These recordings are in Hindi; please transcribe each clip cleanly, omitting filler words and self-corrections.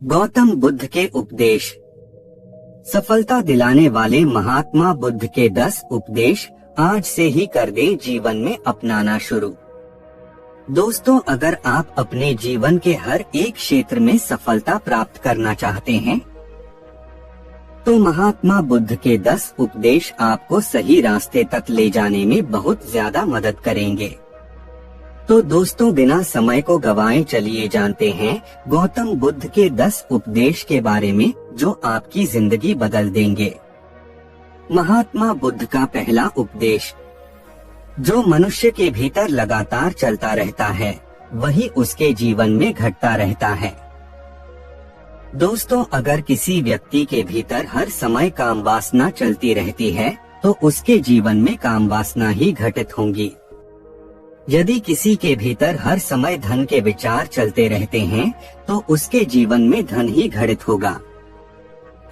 गौतम बुद्ध के उपदेश। सफलता दिलाने वाले महात्मा बुद्ध के 10 उपदेश आज से ही कर दें जीवन में अपनाना शुरू। दोस्तों, अगर आप अपने जीवन के हर एक क्षेत्र में सफलता प्राप्त करना चाहते हैं, तो महात्मा बुद्ध के 10 उपदेश आपको सही रास्ते तक ले जाने में बहुत ज्यादा मदद करेंगे। तो दोस्तों, बिना समय को गवाए चलिए जानते हैं गौतम बुद्ध के 10 उपदेश के बारे में जो आपकी जिंदगी बदल देंगे। महात्मा बुद्ध का पहला उपदेश, जो मनुष्य के भीतर लगातार चलता रहता है वही उसके जीवन में घटता रहता है। दोस्तों, अगर किसी व्यक्ति के भीतर हर समय काम वासना चलती रहती है तो उसके जीवन में काम वासना ही घटित होंगी। यदि किसी के भीतर हर समय धन के विचार चलते रहते हैं तो उसके जीवन में धन ही घटित होगा।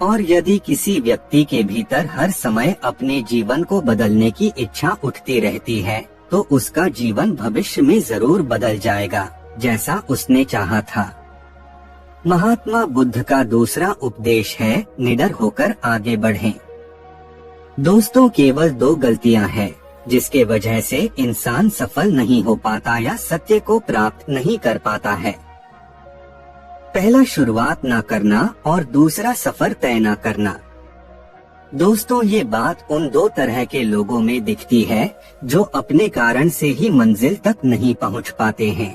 और यदि किसी व्यक्ति के भीतर हर समय अपने जीवन को बदलने की इच्छा उठती रहती है तो उसका जीवन भविष्य में जरूर बदल जाएगा, जैसा उसने चाहा था। महात्मा बुद्ध का दूसरा उपदेश है, निडर होकर आगे बढ़ें। दोस्तों, केवल 2 गलतियां हैं जिसके वजह से इंसान सफल नहीं हो पाता या सत्य को प्राप्त नहीं कर पाता है। पहला, शुरुआत न करना और दूसरा, सफर तय न करना। दोस्तों, ये बात उन 2 तरह के लोगों में दिखती है जो अपने कारण से ही मंजिल तक नहीं पहुंच पाते हैं।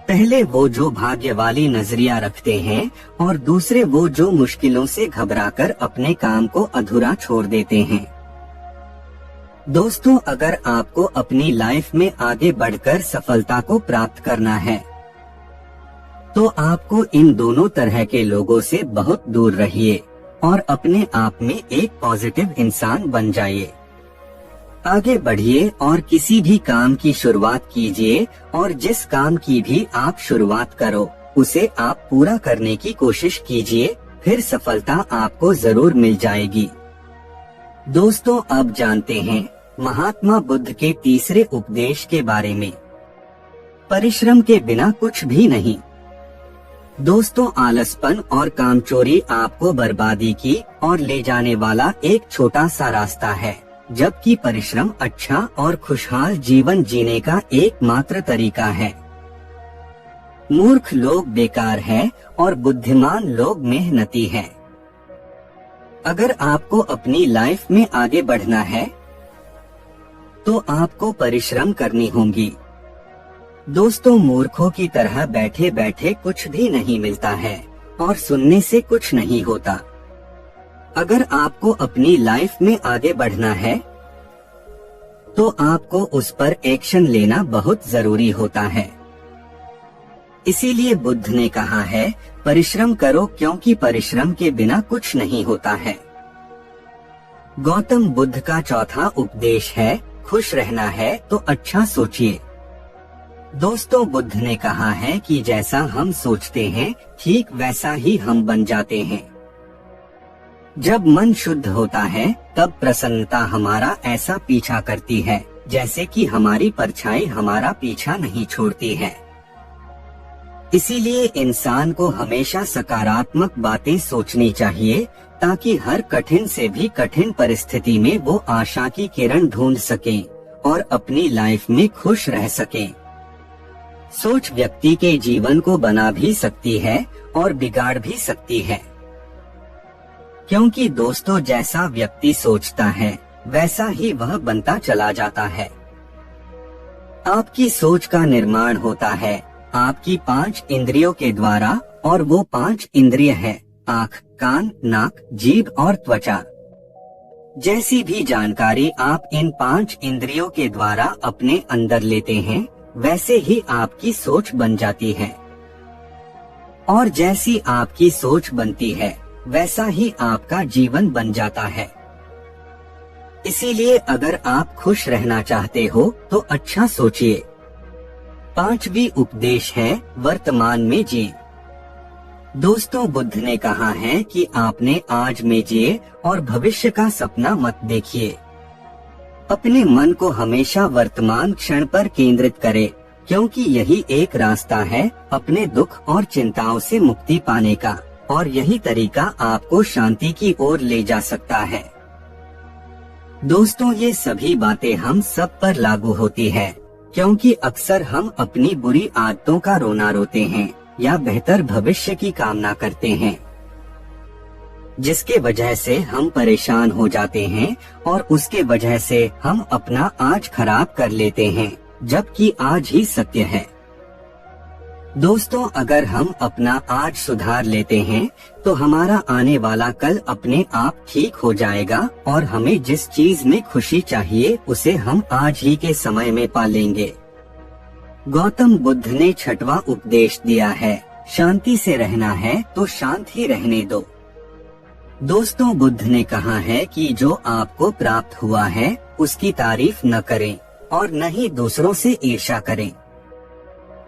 पहले वो जो भाग्य वाली नजरिया रखते हैं और दूसरे वो जो मुश्किलों से घबराकर अपने काम को अधूरा छोड़ देते हैं। दोस्तों, अगर आपको अपनी लाइफ में आगे बढ़कर सफलता को प्राप्त करना है तो आपको इन दोनों तरह के लोगों से बहुत दूर रहिए और अपने आप में एक पॉजिटिव इंसान बन जाइए। आगे बढ़िए और किसी भी काम की शुरुआत कीजिए और जिस काम की भी आप शुरुआत करो उसे आप पूरा करने की कोशिश कीजिए, फिर सफलता आपको जरूर मिल जाएगी। दोस्तों, अब जानते हैं महात्मा बुद्ध के तीसरे उपदेश के बारे में, परिश्रम के बिना कुछ भी नहीं। दोस्तों, आलसपन और कामचोरी आपको बर्बादी की और ले जाने वाला एक छोटा सा रास्ता है, जबकि परिश्रम अच्छा और खुशहाल जीवन जीने का एकमात्र तरीका है। मूर्ख लोग बेकार हैं और बुद्धिमान लोग मेहनती हैं। अगर आपको अपनी लाइफ में आगे बढ़ना है तो आपको परिश्रम करनी होगी। दोस्तों, मूर्खों की तरह बैठे बैठे कुछ भी नहीं मिलता है और सुनने से कुछ नहीं होता। अगर आपको अपनी लाइफ में आगे बढ़ना है तो आपको उस पर एक्शन लेना बहुत जरूरी होता है। इसीलिए बुद्ध ने कहा है, परिश्रम करो क्योंकि परिश्रम के बिना कुछ नहीं होता है। गौतम बुद्ध का चौथा उपदेश है, खुश रहना है तो अच्छा सोचिए। दोस्तों, बुद्ध ने कहा है कि जैसा हम सोचते हैं ठीक वैसा ही हम बन जाते हैं। जब मन शुद्ध होता है तब प्रसन्नता हमारा ऐसा पीछा करती है जैसे कि हमारी परछाई हमारा पीछा नहीं छोड़ती है। इसीलिए इंसान को हमेशा सकारात्मक बातें सोचनी चाहिए ताकि हर कठिन से भी कठिन परिस्थिति में वो आशा की किरण ढूंढ सके और अपनी लाइफ में खुश रह सके। सोच व्यक्ति के जीवन को बना भी सकती है और बिगाड़ भी सकती है, क्योंकि दोस्तों, जैसा व्यक्ति सोचता है वैसा ही वह बनता चला जाता है। आपकी सोच का निर्माण होता है आपकी 5 इंद्रियों के द्वारा, और वो 5 इंद्रिय है आँख, कान, नाक, जीभ और त्वचा। जैसी भी जानकारी आप इन 5 इंद्रियों के द्वारा अपने अंदर लेते हैं वैसे ही आपकी सोच बन जाती है, और जैसी आपकी सोच बनती है वैसा ही आपका जीवन बन जाता है। इसीलिए अगर आप खुश रहना चाहते हो तो अच्छा सोचिए। 5वां उपदेश है, वर्तमान में जिए। दोस्तों, बुद्ध ने कहा है कि आपने आज में जिए और भविष्य का सपना मत देखिए। अपने मन को हमेशा वर्तमान क्षण पर केंद्रित करें क्योंकि यही एक रास्ता है अपने दुख और चिंताओं से मुक्ति पाने का, और यही तरीका आपको शांति की ओर ले जा सकता है। दोस्तों, ये सभी बातें हम सब पर लागू होती है, क्योंकि अक्सर हम अपनी बुरी आदतों का रोना रोते हैं या बेहतर भविष्य की कामना करते हैं, जिसके वजह से हम परेशान हो जाते हैं और उसके वजह से हम अपना आज खराब कर लेते हैं, जबकि आज ही सत्य है। दोस्तों, अगर हम अपना आज सुधार लेते हैं तो हमारा आने वाला कल अपने आप ठीक हो जाएगा और हमें जिस चीज में खुशी चाहिए उसे हम आज ही के समय में पा लेंगे। गौतम बुद्ध ने 6वां उपदेश दिया है, शांति से रहना है तो शांत ही रहने दो। दोस्तों, बुद्ध ने कहा है कि जो आपको प्राप्त हुआ है उसकी तारीफ न करें और न ही दूसरों से ईर्ष्या करें।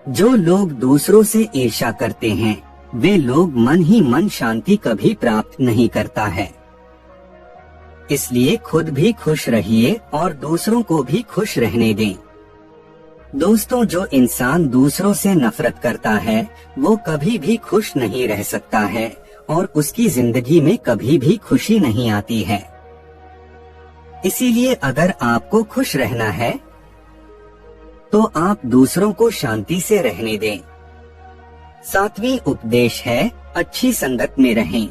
जो लोग दूसरों से ईर्ष्या करते हैं वे लोग मन ही मन शांति कभी प्राप्त नहीं करता है। इसलिए खुद भी खुश रहिए और दूसरों को भी खुश रहने दें। दोस्तों, जो इंसान दूसरों से नफरत करता है वो कभी भी खुश नहीं रह सकता है और उसकी जिंदगी में कभी भी खुशी नहीं आती है। इसीलिए अगर आपको खुश रहना है तो आप दूसरों को शांति से रहने दें। 7वीं उपदेश है, अच्छी संगत में रहें।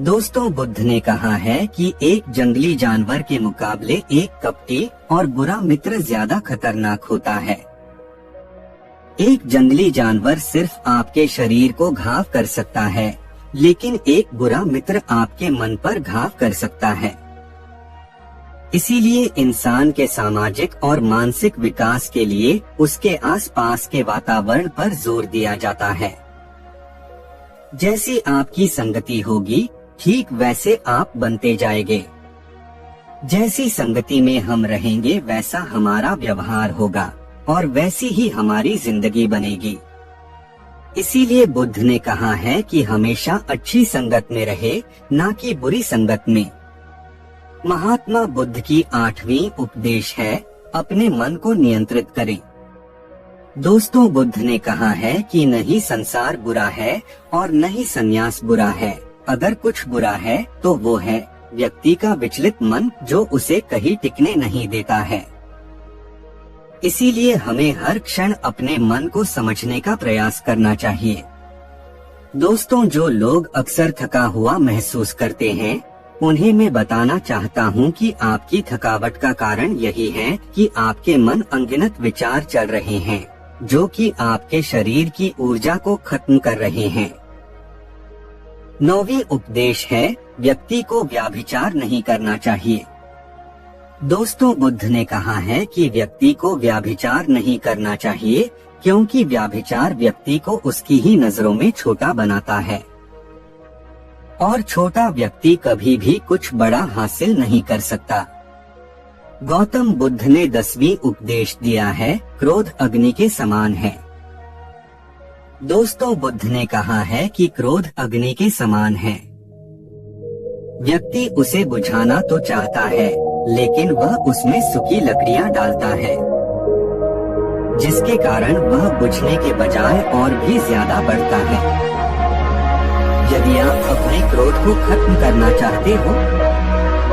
दोस्तों, बुद्ध ने कहा है कि एक जंगली जानवर के मुकाबले एक कपटी और बुरा मित्र ज्यादा खतरनाक होता है। एक जंगली जानवर सिर्फ आपके शरीर को घाव कर सकता है, लेकिन एक बुरा मित्र आपके मन पर घाव कर सकता है। इसीलिए इंसान के सामाजिक और मानसिक विकास के लिए उसके आसपास के वातावरण पर जोर दिया जाता है। जैसी आपकी संगति होगी ठीक वैसे आप बनते जाएंगे। जैसी संगति में हम रहेंगे वैसा हमारा व्यवहार होगा और वैसी ही हमारी जिंदगी बनेगी। इसीलिए बुद्ध ने कहा है कि हमेशा अच्छी संगत में रहे, ना कि बुरी संगत में। महात्मा बुद्ध की 8वीं उपदेश है, अपने मन को नियंत्रित करें। दोस्तों, बुद्ध ने कहा है कि न ही संसार बुरा है और न ही संन्यास बुरा है। अगर कुछ बुरा है तो वो है व्यक्ति का विचलित मन, जो उसे कहीं टिकने नहीं देता है। इसीलिए हमें हर क्षण अपने मन को समझने का प्रयास करना चाहिए। दोस्तों, जो लोग अक्सर थका हुआ महसूस करते हैं उन्हें मैं बताना चाहता हूं कि आपकी थकावट का कारण यही है कि आपके मन अनगिनत विचार चल रहे हैं, जो कि आपके शरीर की ऊर्जा को खत्म कर रहे हैं। 9वीं उपदेश है, व्यक्ति को व्याभिचार नहीं करना चाहिए। दोस्तों, बुद्ध ने कहा है कि व्यक्ति को व्याभिचार नहीं करना चाहिए, क्योंकि व्याभिचार व्यक्ति को उसकी ही नजरों में छोटा बनाता है और छोटा व्यक्ति कभी भी कुछ बड़ा हासिल नहीं कर सकता। गौतम बुद्ध ने 10वीं उपदेश दिया है, क्रोध अग्नि के समान है। दोस्तों, बुद्ध ने कहा है कि क्रोध अग्नि के समान है। व्यक्ति उसे बुझाना तो चाहता है, लेकिन वह उसमें सूखी लकड़ियां डालता है, जिसके कारण वह बुझने के बजाय और भी ज्यादा बढ़ता है। यदि आप अपने क्रोध को खत्म करना चाहते हो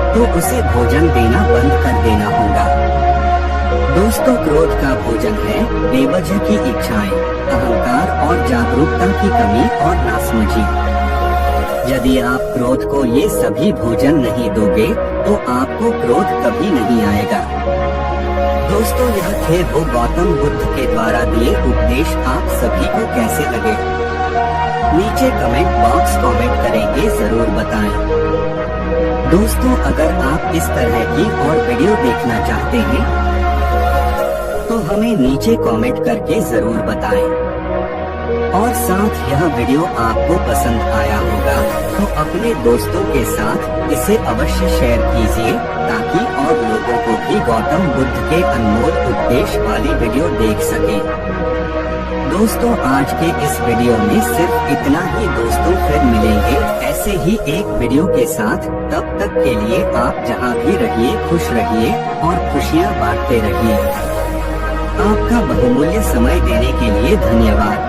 तो उसे भोजन देना बंद कर देना होगा। दोस्तों, क्रोध का भोजन है बेवजह की इच्छाएं, अहंकार और जागरूकता की कमी और नासमझी। यदि आप क्रोध को ये सभी भोजन नहीं दोगे तो आपको क्रोध कभी नहीं आएगा। दोस्तों, यह थे वो गौतम बुद्ध के द्वारा दिए उपदेश। आप सभी को कैसे लगे? नीचे कमेंट बॉक्स कमेंट करेंगे, जरूर बताएं। दोस्तों, अगर आप इस तरह की और वीडियो देखना चाहते हैं तो हमें नीचे कमेंट करके जरूर बताएं। और साथ यह वीडियो आपको पसंद आया होगा तो अपने दोस्तों के साथ इसे अवश्य शेयर कीजिए, ताकि और लोगों को भी गौतम बुद्ध के अनमोल उपदेश वाली वीडियो देख सकें। दोस्तों, आज के इस वीडियो में सिर्फ इतना ही। दोस्तों, फिर मिलेंगे ऐसे ही एक वीडियो के साथ। तब तक के लिए आप जहां भी रहिए खुश रहिए और खुशियां बांटते रहिए। आपका बहुमूल्य समय देने के लिए धन्यवाद।